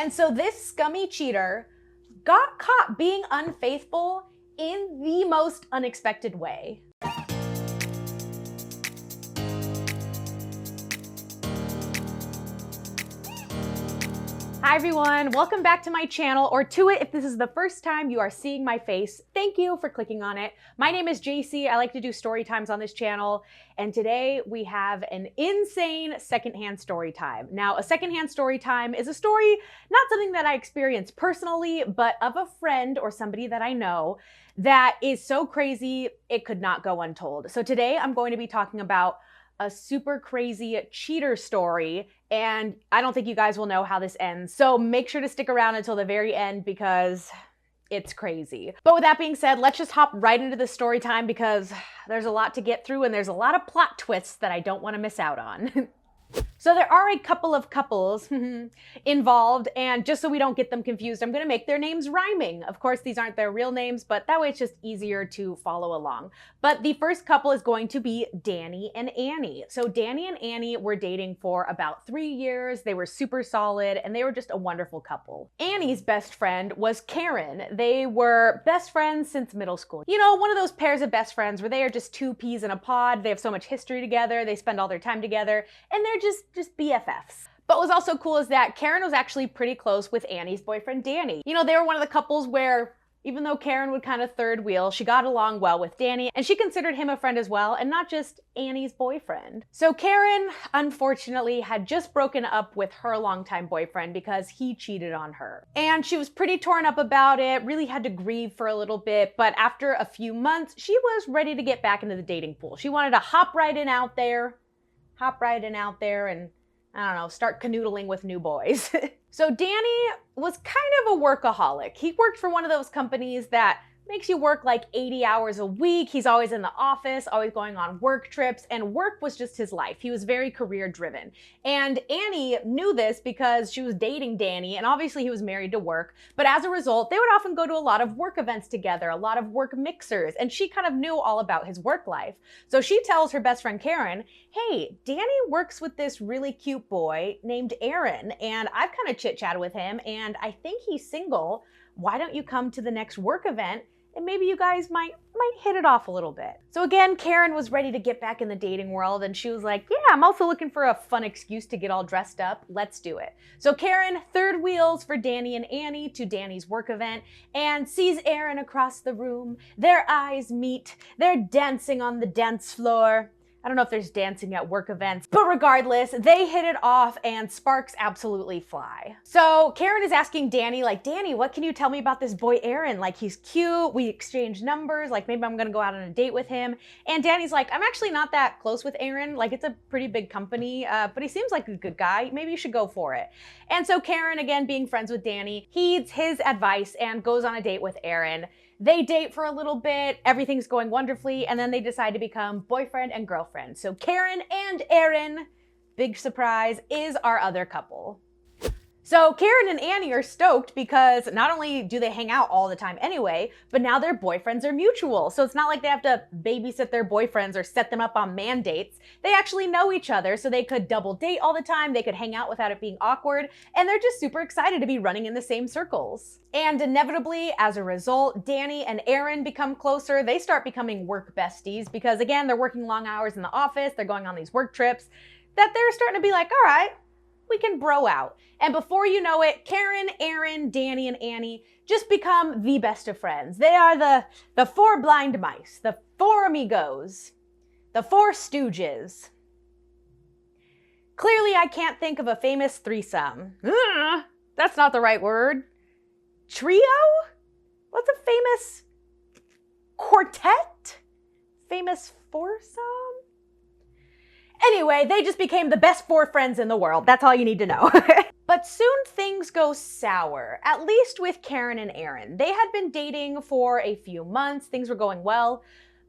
And so this scummy cheater got caught being unfaithful in the most unexpected way. Hi everyone, welcome back to my channel, or to it if this is the first time you are seeing my face. Thank you for clicking on it. My name is Jacy. I like to do story times on this channel, and today we have an insane secondhand story time. Now, a secondhand story time is a story, not something that I experienced personally, but of a friend or somebody that I know that is so crazy it could not go untold. So today I'm going to be talking about a super crazy cheater story, and I don't think you guys will know how this ends. So make sure to stick around until the very end because it's crazy. But with that being said, let's just hop right into the story time because there's a lot to get through and there's a lot of plot twists that I don't want to miss out on. So there are a couple of couples involved, and just so we don't get them confused, I'm going to make their names rhyming. Of course, these aren't their real names, but that way it's just easier to follow along. But the first couple is going to be Danny and Annie. So Danny and Annie were dating for about 3 years. They were super solid, and they were just a wonderful couple. Annie's best friend was Karen. They were best friends since middle school. You know, one of those pairs of best friends where they are just two peas in a pod. They have so much history together. They spend all their time together, and they're just BFFs. But what was also cool is that Karen was actually pretty close with Annie's boyfriend, Danny. You know, they were one of the couples where even though Karen would kind of third wheel, she got along well with Danny, and she considered him a friend as well, and not just Annie's boyfriend. So Karen, unfortunately, had just broken up with her longtime boyfriend because he cheated on her. And she was pretty torn up about it, really had to grieve for a little bit, but after a few months, she was ready to get back into the dating pool. She wanted to hop right in out there and, I don't know, start canoodling with new boys. So Danny was kind of a workaholic. He worked for one of those companies that makes you work like 80 hours a week. He's always in the office, always going on work trips, and work was just his life. He was very career driven. And Annie knew this because she was dating Danny, and obviously he was married to work. But as a result, they would often go to a lot of work events together, a lot of work mixers, and she kind of knew all about his work life. So she tells her best friend Karen, hey, Danny works with this really cute boy named Aaron, and I've kind of chit-chatted with him, and I think he's single. Why don't you come to the next work event? And maybe you guys might hit it off a little bit. So again, Karen was ready to get back in the dating world, and she was like, yeah, I'm also looking for a fun excuse to get all dressed up. Let's do it. So Karen third wheels for Danny and Annie to Danny's work event and sees Aaron across the room. Their eyes meet. They're dancing on the dance floor. I don't know if there's dancing at work events, but regardless, they hit it off and sparks absolutely fly. So Karen is asking Danny, like, Danny, what can you tell me about this boy Aaron? Like, he's cute, we exchange numbers, like maybe I'm gonna go out on a date with him. And Danny's like, I'm actually not that close with Aaron, like it's a pretty big company, but he seems like a good guy, maybe you should go for it. And so Karen, again, being friends with Danny, heeds his advice and goes on a date with Aaron. They date for a little bit, everything's going wonderfully, and then they decide to become boyfriend and girlfriend. So Karen and Aaron, big surprise, is our other couple. So Karen and Annie are stoked because not only do they hang out all the time anyway, but now their boyfriends are mutual. So it's not like they have to babysit their boyfriends or set them up on man dates. They actually know each other, so they could double date all the time. They could hang out without it being awkward. And they're just super excited to be running in the same circles. And inevitably, as a result, Danny and Aaron become closer. They start becoming work besties because, again, they're working long hours in the office. They're going on these work trips that they're starting to be like, all right, we can bro out. And before you know it, Karen, Aaron, Danny, and Annie just become the best of friends. They are the four blind mice, the four amigos, the four stooges. Clearly, I can't think of a famous threesome. That's not the right word. Trio? What's a famous quartet? Famous foursome? Anyway, they just became the best four friends in the world. That's all you need to know. But soon things go sour, at least with Karen and Aaron. They had been dating for a few months. Things were going well.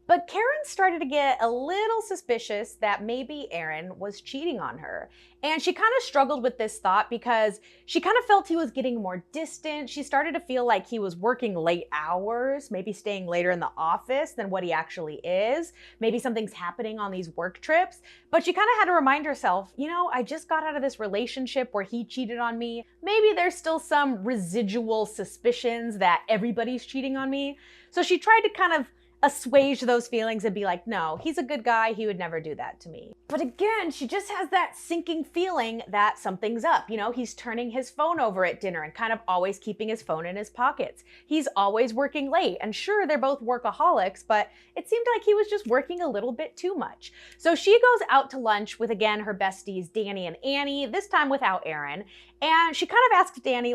But Karen started to get a little suspicious that maybe Aaron was cheating on her. And she kind of struggled with this thought because she kind of felt he was getting more distant. She started to feel like he was working late hours, maybe staying later in the office than what he actually is. Maybe something's happening on these work trips. But she kind of had to remind herself, I just got out of this relationship where he cheated on me. Maybe there's still some residual suspicions that everybody's cheating on me. So she tried to kind of assuage those feelings and be like, no, he's a good guy. He would never do that to me. But again, she just has that sinking feeling that something's up. He's turning his phone over at dinner and kind of always keeping his phone in his pockets. He's always working late. And sure, they're both workaholics, but it seemed like he was just working a little bit too much. So she goes out to lunch with, again, her besties, Danny and Annie, this time without Aaron. And she kind of asks Danny,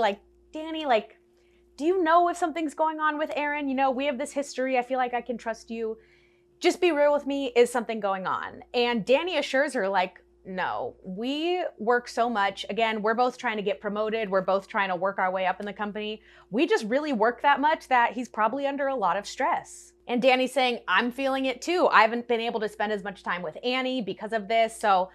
do you know if something's going on with Aaron? We have this history. I feel like I can trust you. Just be real with me. Is something going on? And Danny assures her, no, we work so much. Again, we're both trying to get promoted. We're both trying to work our way up in the company. We just really work that much that he's probably under a lot of stress. And Danny's saying, I'm feeling it too. I haven't been able to spend as much time with Annie because of this. So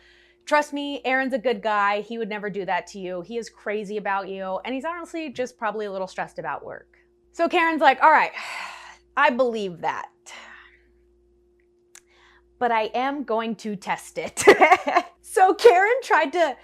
trust me, Aaron's a good guy. He would never do that to you. He is crazy about you. And he's honestly just probably a little stressed about work. So Karen's like, all right, I believe that. But I am going to test it. So Karen tried to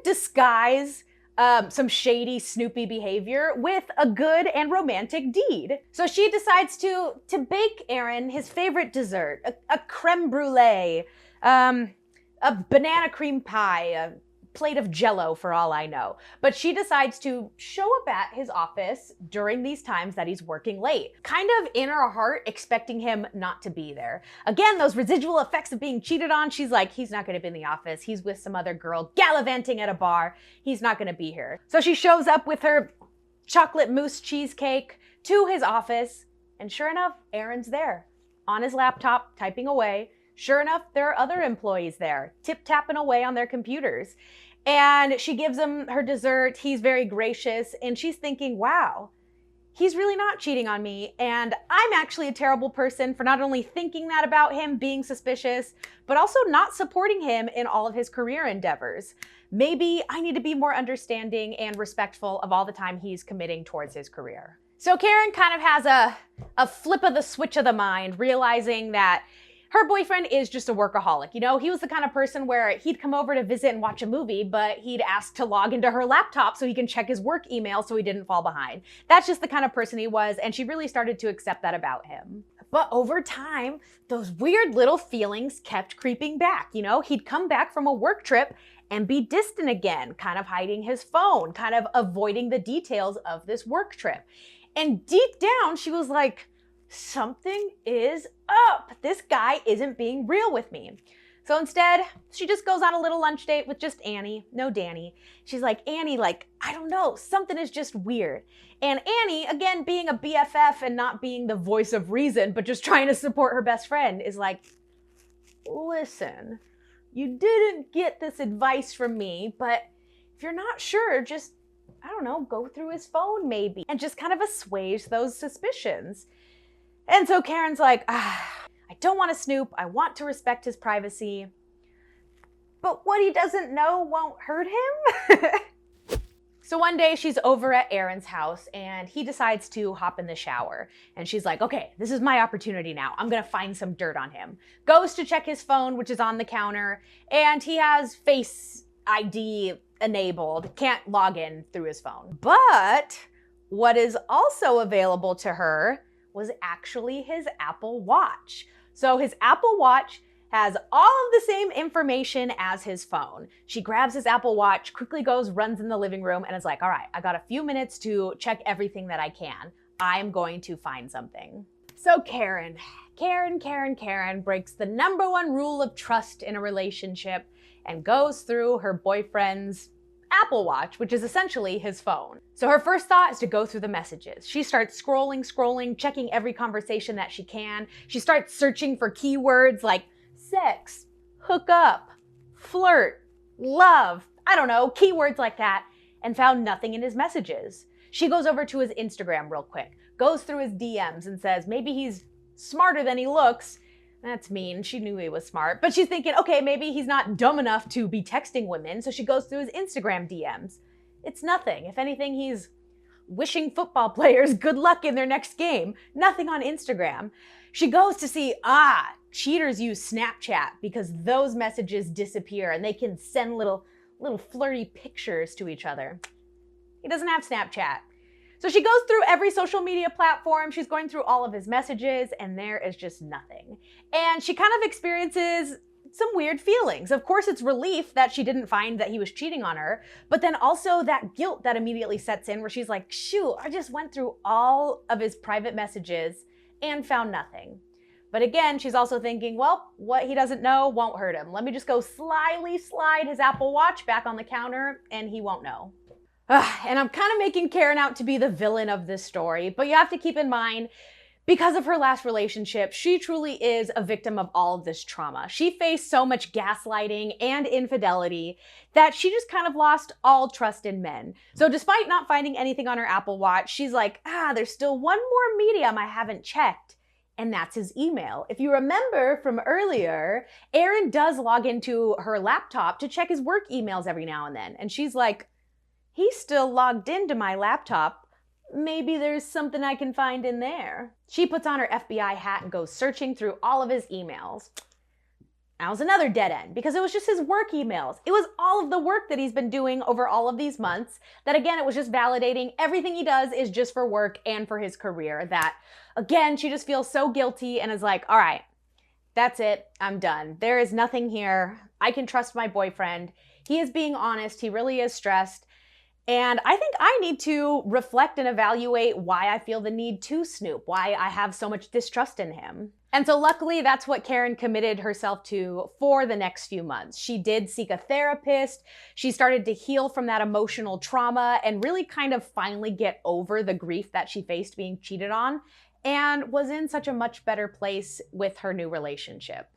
disguise some shady Snoopy behavior with a good and romantic deed. So she decides to bake Aaron his favorite dessert, a creme brulee, a banana cream pie, a plate of Jell-O for all I know. But she decides to show up at his office during these times that he's working late, kind of in her heart expecting him not to be there. Again, those residual effects of being cheated on. She's like, he's not gonna be in the office. He's with some other girl gallivanting at a bar. He's not gonna be here. So she shows up with her chocolate mousse cheesecake to his office. And sure enough, Aaron's there on his laptop, typing away. Sure enough, there are other employees there, tip-tapping away on their computers. And she gives him her dessert. He's very gracious. And she's thinking, wow, he's really not cheating on me. And I'm actually a terrible person for not only thinking that about him, being suspicious, but also not supporting him in all of his career endeavors. Maybe I need to be more understanding and respectful of all the time he's committing towards his career. So Karen kind of has a flip of the switch of the mind, realizing that her boyfriend is just a workaholic. He was the kind of person where he'd come over to visit and watch a movie, but he'd ask to log into her laptop so he can check his work email so he didn't fall behind. That's just the kind of person he was, and she really started to accept that about him. But over time, those weird little feelings kept creeping back. He'd come back from a work trip and be distant again, kind of hiding his phone, kind of avoiding the details of this work trip. And deep down, she was like, something is up. This guy isn't being real with me. So instead, she just goes on a little lunch date with just Annie, no Danny. She's like, Annie, I don't know, something is just weird. And Annie, again, being a BFF and not being the voice of reason, but just trying to support her best friend, is like, listen, you didn't get this advice from me, but if you're not sure, just, I don't know, go through his phone maybe, and just kind of assuage those suspicions. And so Karen's like, I don't want to snoop. I want to respect his privacy. But what he doesn't know won't hurt him. So one day she's over at Aaron's house and he decides to hop in the shower. And she's like, okay, this is my opportunity now. I'm going to find some dirt on him. Goes to check his phone, which is on the counter, and he has Face ID enabled. Can't log in through his phone. But what is also available to her was actually his Apple Watch. So his Apple Watch has all of the same information as his phone. She grabs his Apple Watch, quickly goes, runs in the living room, and is like, all right, I got a few minutes to check everything that I can. I'm going to find something. So Karen breaks the #1 rule of trust in a relationship and goes through her boyfriend's Apple Watch, which is essentially his phone. So her first thought is to go through the messages. She starts scrolling, checking every conversation that she can. She starts searching for keywords like sex, hook up, flirt, love, I don't know, keywords like that, and found nothing in his messages. She goes over to his Instagram real quick, goes through his DMs and says maybe he's smarter than he looks. That's mean. She knew he was smart. But she's thinking, okay, maybe he's not dumb enough to be texting women, so she goes through his Instagram DMs. It's nothing. If anything, he's wishing football players good luck in their next game. Nothing on Instagram. She goes to see, cheaters use Snapchat because those messages disappear and they can send little flirty pictures to each other. He doesn't have Snapchat. So she goes through every social media platform, she's going through all of his messages, and there is just nothing. And she kind of experiences some weird feelings. Of course, it's relief that she didn't find that he was cheating on her, but then also that guilt that immediately sets in where she's like, shoot, I just went through all of his private messages and found nothing. But again, she's also thinking, well, what he doesn't know won't hurt him. Let me just go slyly slide his Apple Watch back on the counter and he won't know. And I'm kind of making Karen out to be the villain of this story, but you have to keep in mind, because of her last relationship, she truly is a victim of all of this trauma. She faced so much gaslighting and infidelity that she just kind of lost all trust in men. So despite not finding anything on her Apple Watch, she's like, there's still one more medium I haven't checked, and that's his email. If you remember from earlier, Aaron does log into her laptop to check his work emails every now and then, and she's like, he's still logged into my laptop. Maybe there's something I can find in there. She puts on her FBI hat and goes searching through all of his emails. That was another dead end because it was just his work emails. It was all of the work that he's been doing over all of these months that, again, it was just validating everything he does is just for work and for his career. That, again, she just feels so guilty and is like, all right, that's it. I'm done. There is nothing here. I can trust my boyfriend. He is being honest. He really is stressed. And I think I need to reflect and evaluate why I feel the need to snoop, why I have so much distrust in him. And so luckily, that's what Karen committed herself to for the next few months. She did seek a therapist. She started to heal from that emotional trauma and really kind of finally get over the grief that she faced being cheated on, and was in such a much better place with her new relationship.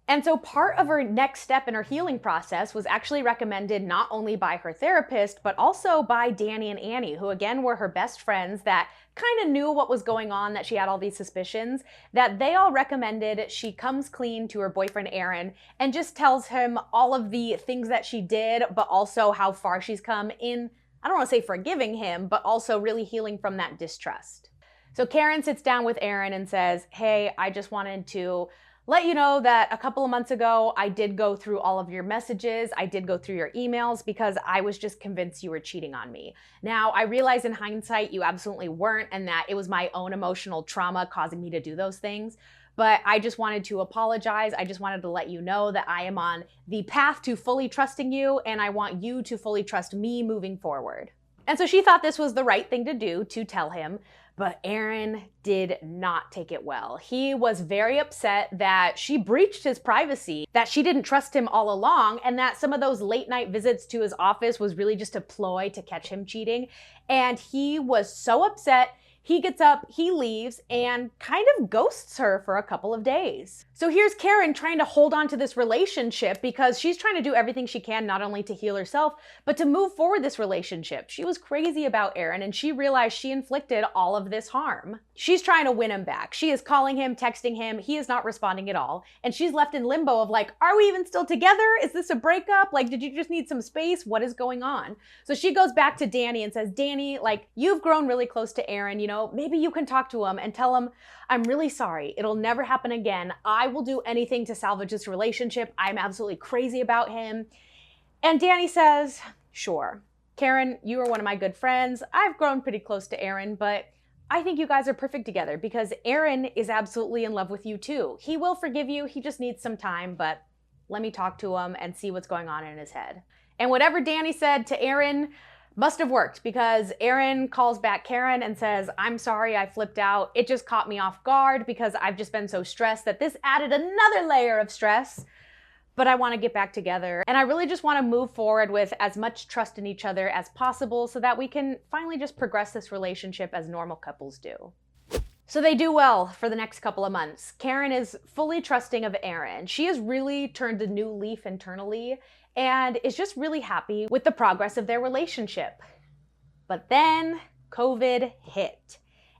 And so part of her next step in her healing process was actually recommended not only by her therapist, but also by Danny and Annie, who again were her best friends that kind of knew what was going on, that she had all these suspicions, that they all recommended she comes clean to her boyfriend Aaron and just tells him all of the things that she did, but also how far she's come in, I don't want to say forgiving him, but also really healing from that distrust. So Karen sits down with Aaron and says, hey, I just wanted to let you know that a couple of months ago, I did go through all of your messages. I did go through your emails because I was just convinced you were cheating on me. Now, I realize in hindsight, you absolutely weren't, and that it was my own emotional trauma causing me to do those things. But I just wanted to apologize. I just wanted to let you know that I am on the path to fully trusting you, and I want you to fully trust me moving forward. And so she thought this was the right thing to do, to tell him. But Aaron did not take it well. He was very upset that she breached his privacy, that she didn't trust him all along, and that some of those late night visits to his office was really just a ploy to catch him cheating. And he was so upset, he gets up, he leaves, and kind of ghosts her for a couple of days. So here's Karen trying to hold on to this relationship because she's trying to do everything she can, not only to heal herself, but to move forward this relationship. She was crazy about Aaron, and she realized she inflicted all of this harm. She's trying to win him back. She is calling him, texting him. He is not responding at all. And she's left in limbo of like, are we even still together? Is this a breakup? Like, did you just need some space? What is going on? So she goes back to Danny and says, Danny, like, you've grown really close to Aaron, you know, maybe you can talk to him and tell him, I'm really sorry. It'll never happen again. I will do anything to salvage this relationship. I'm absolutely crazy about him. And Danny says, sure. Karen, you are one of my good friends. I've grown pretty close to Aaron, but I think you guys are perfect together because Aaron is absolutely in love with you too. He will forgive you. He just needs some time, but let me talk to him and see what's going on in his head. And whatever Danny said to Aaron must have worked because Aaron calls back Karen and says, I'm sorry I flipped out. It just caught me off guard because I've just been so stressed that this added another layer of stress. But I want to get back together. And I really just want to move forward with as much trust in each other as possible so that we can finally just progress this relationship as normal couples do. So they do well for the next couple of months. Karen is fully trusting of Aaron. She has really turned a new leaf internally and is just really happy with the progress of their relationship. But then COVID hit.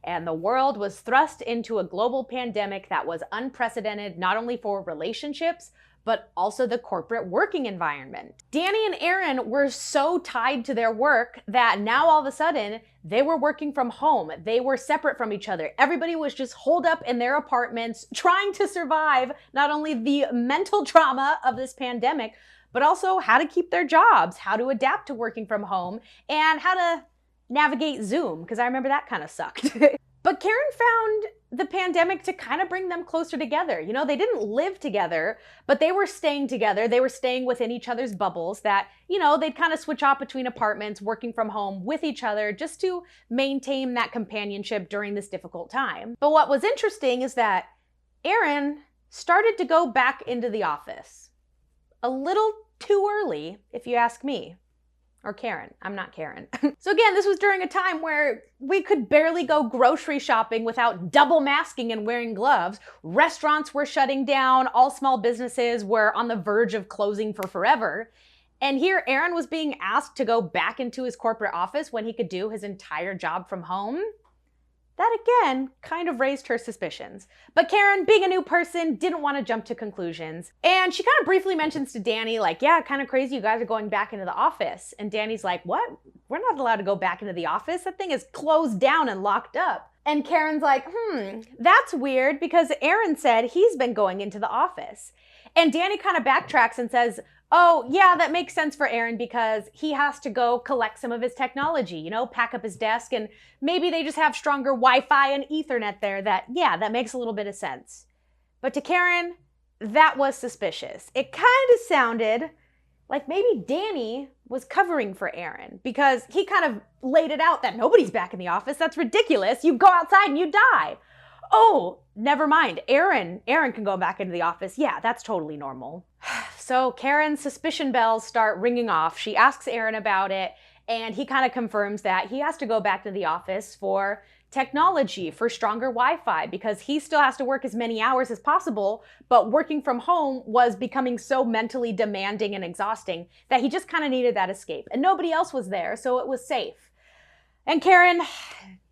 and the world was thrust into a global pandemic that was unprecedented not only for relationships, but also the corporate working environment. Danny and Aaron were so tied to their work that now all of a sudden they were working from home. They were separate from each other. Everybody was just holed up in their apartments trying to survive not only the mental trauma of this pandemic, but also how to keep their jobs, how to adapt to working from home, and how to navigate Zoom, because I remember that kind of sucked. But Karen found the pandemic to kind of bring them closer together. You know, they didn't live together, but they were staying together. They were staying within each other's bubbles that, you know, they'd kind of switch off between apartments, working from home with each other just to maintain that companionship during this difficult time. But what was interesting is that Aaron started to go back into the office. A little too early, if you ask me. Or Karen. I'm not Karen. So again, this was during a time where we could barely go grocery shopping without double masking and wearing gloves. Restaurants were shutting down. All small businesses were on the verge of closing for forever. And here Aaron was being asked to go back into his corporate office when he could do his entire job from home. That again kind of raised her suspicions. But Karen, being a new person, didn't want to jump to conclusions. And she kind of briefly mentions to Danny, like, yeah, kind of crazy you guys are going back into the office. And Danny's like, what? We're not allowed to go back into the office. That thing is closed down and locked up. And Karen's like, that's weird because Aaron said he's been going into the office. And Danny kind of backtracks and says, oh, yeah, that makes sense for Aaron because he has to go collect some of his technology, you know, pack up his desk, and maybe they just have stronger Wi-Fi and Ethernet there that makes a little bit of sense. But to Karen, that was suspicious. It kind of sounded like maybe Danny was covering for Aaron because he kind of laid it out that nobody's back in the office. That's ridiculous. You go outside and you die. Oh, never mind. Aaron can go back into the office. Yeah, that's totally normal. So Karen's suspicion bells start ringing off. She asks Aaron about it, and he kind of confirms that he has to go back to the office for technology, for stronger Wi-Fi, because he still has to work as many hours as possible, but working from home was becoming so mentally demanding and exhausting that he just kind of needed that escape. And nobody else was there, so it was safe. And Karen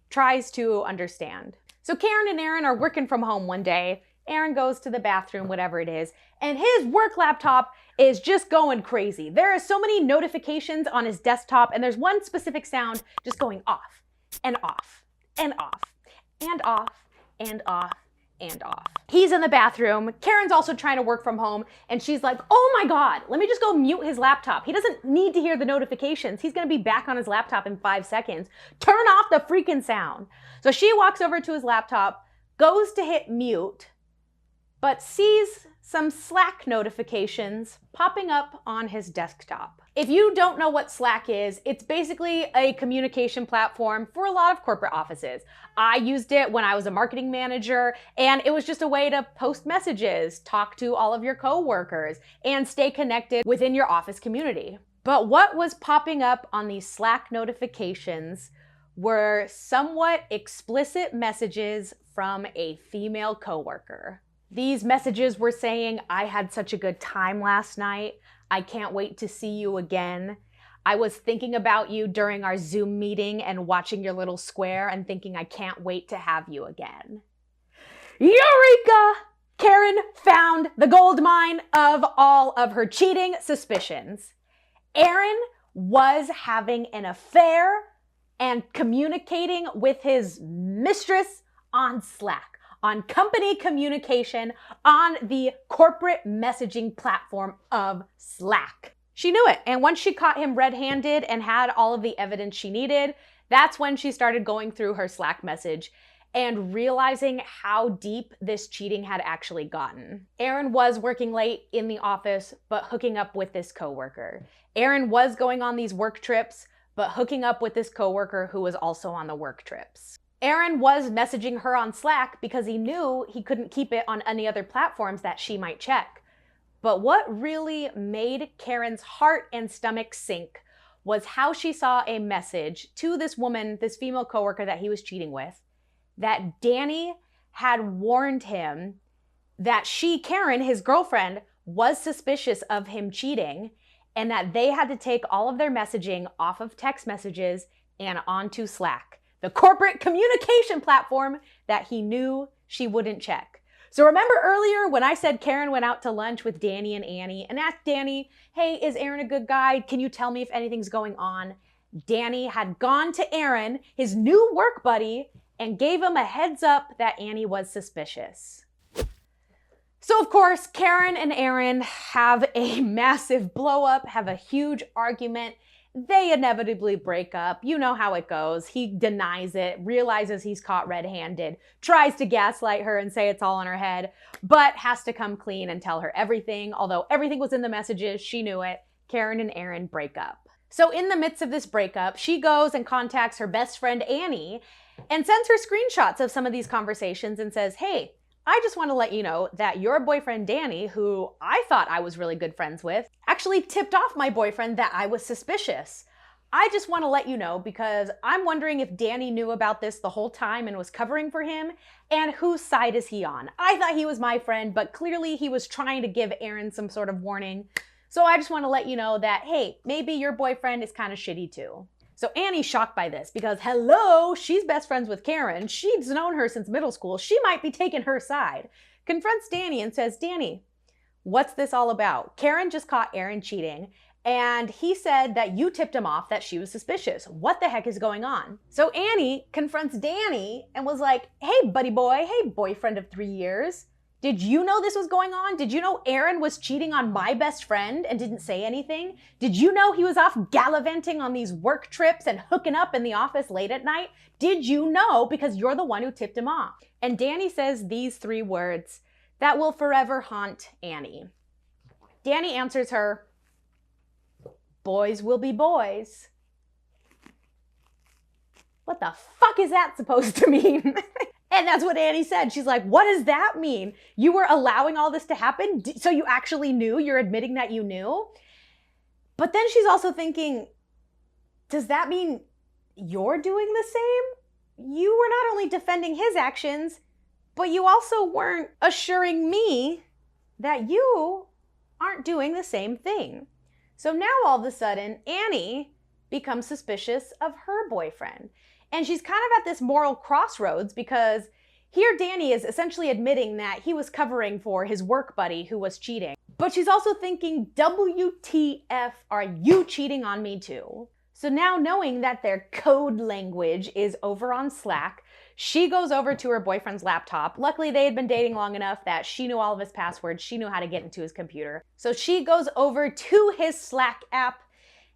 tries to understand. So Karen and Aaron are working from home one day. Aaron goes to the bathroom, whatever it is, and his work laptop is just going crazy. There are so many notifications on his desktop, and there's one specific sound just going off and off and off and off and off and off. He's in the bathroom. Karen's also trying to work from home, and she's like, oh my God, let me just go mute his laptop. He doesn't need to hear the notifications. He's gonna be back on his laptop in 5 seconds. Turn off the freaking sound. So she walks over to his laptop, goes to hit mute, but sees some Slack notifications popping up on his desktop. If you don't know what Slack is, it's basically a communication platform for a lot of corporate offices. I used it when I was a marketing manager, and it was just a way to post messages, talk to all of your coworkers, and stay connected within your office community. But what was popping up on these Slack notifications were somewhat explicit messages from a female coworker. These messages were saying, I had such a good time last night. I can't wait to see you again. I was thinking about you during our Zoom meeting and watching your little square and thinking I can't wait to have you again. Eureka! Karen found the gold mine of all of her cheating suspicions. Aaron was having an affair and communicating with his mistress on Slack, on company communication, on the corporate messaging platform of Slack. She knew it, and once she caught him red-handed and had all of the evidence she needed, that's when she started going through her Slack message and realizing how deep this cheating had actually gotten. Aaron was working late in the office, but hooking up with this coworker. Aaron was going on these work trips, but hooking up with this coworker who was also on the work trips. Aaron was messaging her on Slack because he knew he couldn't keep it on any other platforms that she might check. But what really made Karen's heart and stomach sink was how she saw a message to this woman, this female coworker that he was cheating with, that Danny had warned him that she, Karen, his girlfriend, was suspicious of him cheating, and that they had to take all of their messaging off of text messages and onto Slack. the corporate communication platform that he knew she wouldn't check. So remember earlier when I said Karen went out to lunch with Danny and Annie and asked Danny, hey, is Aaron a good guy? Can you tell me if anything's going on? Danny had gone to Aaron, his new work buddy, and gave him a heads up that Annie was suspicious. So of course, Karen and Aaron have a massive blow up, have a huge argument. They inevitably break up. You know how it goes. He denies it, realizes he's caught red-handed, tries to gaslight her and say it's all in her head, but has to come clean and tell her everything. Although everything was in the messages, she knew it. Karen and Aaron break up. So in the midst of this breakup, she goes and contacts her best friend Annie and sends her screenshots of some of these conversations and says, hey, I just want to let you know that your boyfriend Danny, who I thought I was really good friends with, actually tipped off my boyfriend that I was suspicious. I just want to let you know because I'm wondering if Danny knew about this the whole time and was covering for him, and whose side is he on? I thought he was my friend, but clearly he was trying to give Aaron some sort of warning. So I just want to let you know that, hey, maybe your boyfriend is kind of shitty too. So Annie's shocked by this because, hello, she's best friends with Karen. She's known her since middle school. She might be taking her side. Confronts Danny and says, Danny, what's this all about? Karen just caught Aaron cheating, and he said that you tipped him off that she was suspicious. What the heck is going on? So Annie confronts Danny and was like, hey, buddy boy, hey, boyfriend of 3 years. Did you know this was going on? Did you know Aaron was cheating on my best friend and didn't say anything? Did you know he was off gallivanting on these work trips and hooking up in the office late at night? Did you know? Because you're the one who tipped him off. And Danny says these 3 words that will forever haunt Annie. Danny answers her, boys will be boys. What the fuck is that supposed to mean? And that's what Annie said. She's like, what does that mean? You were allowing all this to happen? So you actually knew? You're admitting that you knew? But then she's also thinking, does that mean you're doing the same? You were not only defending his actions, but you also weren't assuring me that you aren't doing the same thing. So now all of a sudden, Annie becomes suspicious of her boyfriend. And she's kind of at this moral crossroads because here Danny is essentially admitting that he was covering for his work buddy who was cheating. But she's also thinking, WTF, are you cheating on me too? So now knowing that their code language is over on Slack, she goes over to her boyfriend's laptop. Luckily, they had been dating long enough that she knew all of his passwords. She knew how to get into his computer. So she goes over to his Slack app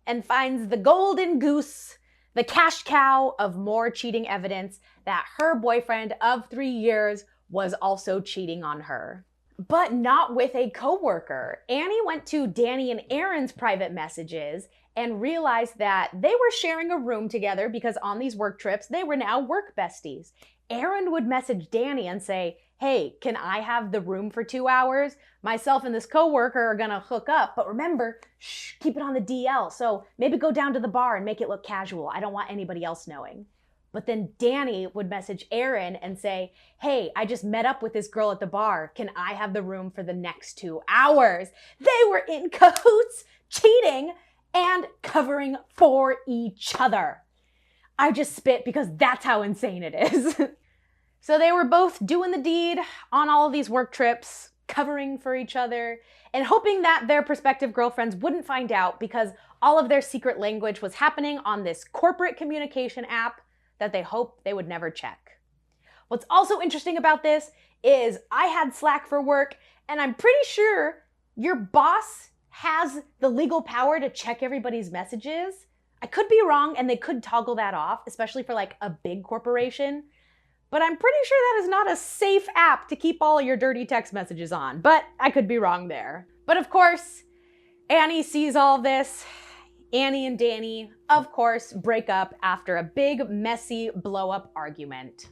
and finds the golden goose, the cash cow of more cheating evidence that her boyfriend of 3 years was also cheating on her. But not with a coworker. Annie went to Danny and Aaron's private messages and realized that they were sharing a room together because on these work trips, they were now work besties. Aaron would message Danny and say, hey, can I have the room for 2 hours? Myself and this coworker are gonna hook up, but remember, shh, keep it on the DL. So maybe go down to the bar and make it look casual. I don't want anybody else knowing. But then Danny would message Aaron and say, hey, I just met up with this girl at the bar. Can I have the room for the next 2 hours? They were in cahoots, cheating, and covering for each other. I just spit because that's how insane it is. So they were both doing the deed on all of these work trips, covering for each other, and hoping that their prospective girlfriends wouldn't find out because all of their secret language was happening on this corporate communication app that they hoped they would never check. What's also interesting about this is I had Slack for work, and I'm pretty sure your boss has the legal power to check everybody's messages. I could be wrong, and they could toggle that off, especially for like a big corporation. But I'm pretty sure that is not a safe app to keep all of your dirty text messages on, but I could be wrong there. But of course, Annie sees all of this. Annie and Danny, of course, break up after a big, messy, blow-up argument.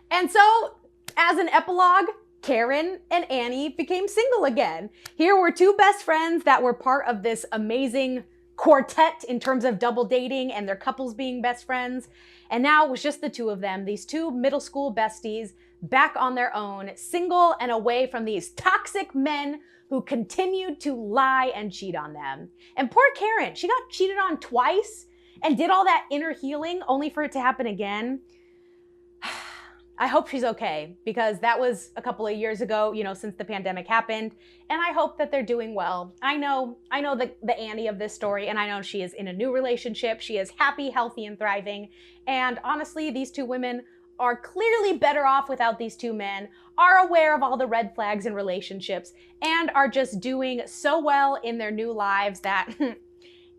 And so, as an epilogue, Karen and Annie became single again. Here were 2 best friends that were part of this amazing quartet in terms of double dating and their couples being best friends. And now it was just the 2 of them, these 2 middle school besties, back on their own, single and away from these toxic men who continued to lie and cheat on them. And poor Karen, she got cheated on twice, and did all that inner healing only for it to happen again. I hope she's okay, because that was a couple of years ago, since the pandemic happened, and I hope that they're doing well. I know the Annie of this story, and I know she is in a new relationship. She is happy, healthy, and thriving. And honestly, these two women are clearly better off without these two men, are aware of all the red flags in relationships, and are just doing so well in their new lives that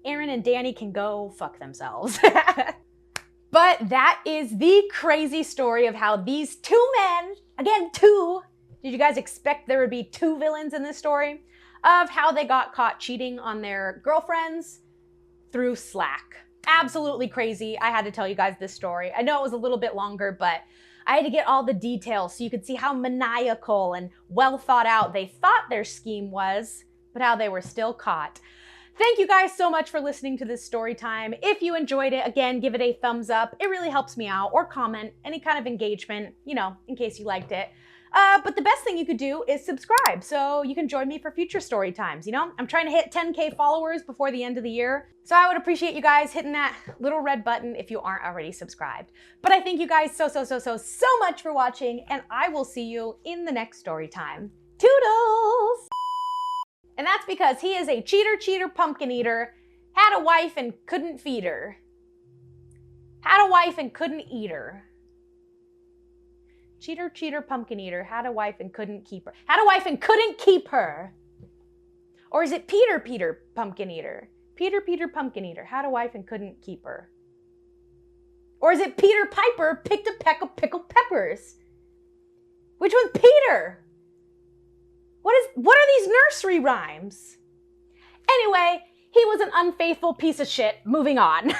Aaron and Danny can go fuck themselves. But that is the crazy story of how these two men, again, two, did you guys expect there would be two villains in this story? Of how they got caught cheating on their girlfriends through Slack. Absolutely crazy. I had to tell you guys this story. I know it was a little bit longer, but I had to get all the details so you could see how maniacal and well thought out they thought their scheme was, but how they were still caught. Thank you guys so much for listening to this story time. If you enjoyed it, again, give it a thumbs up. It really helps me out. Or comment, any kind of engagement, in case you liked it. But the best thing you could do is subscribe so you can join me for future story times. I'm trying to hit 10K followers before the end of the year. So I would appreciate you guys hitting that little red button if you aren't already subscribed. But I thank you guys so much for watching, and I will see you in the next story time. Toodles! And that's because he is a cheater, pumpkin eater, had a wife and couldn't feed her. Had a wife and couldn't eat her. Cheater, pumpkin eater, had a wife and couldn't keep her. Had a wife and couldn't keep her. Or is it Peter, pumpkin eater? Peter, pumpkin eater, had a wife and couldn't keep her. Or is it Peter Piper picked a peck of pickled peppers? Which one's Peter? What are these nursery rhymes? Anyway, he was an unfaithful piece of shit. Moving on.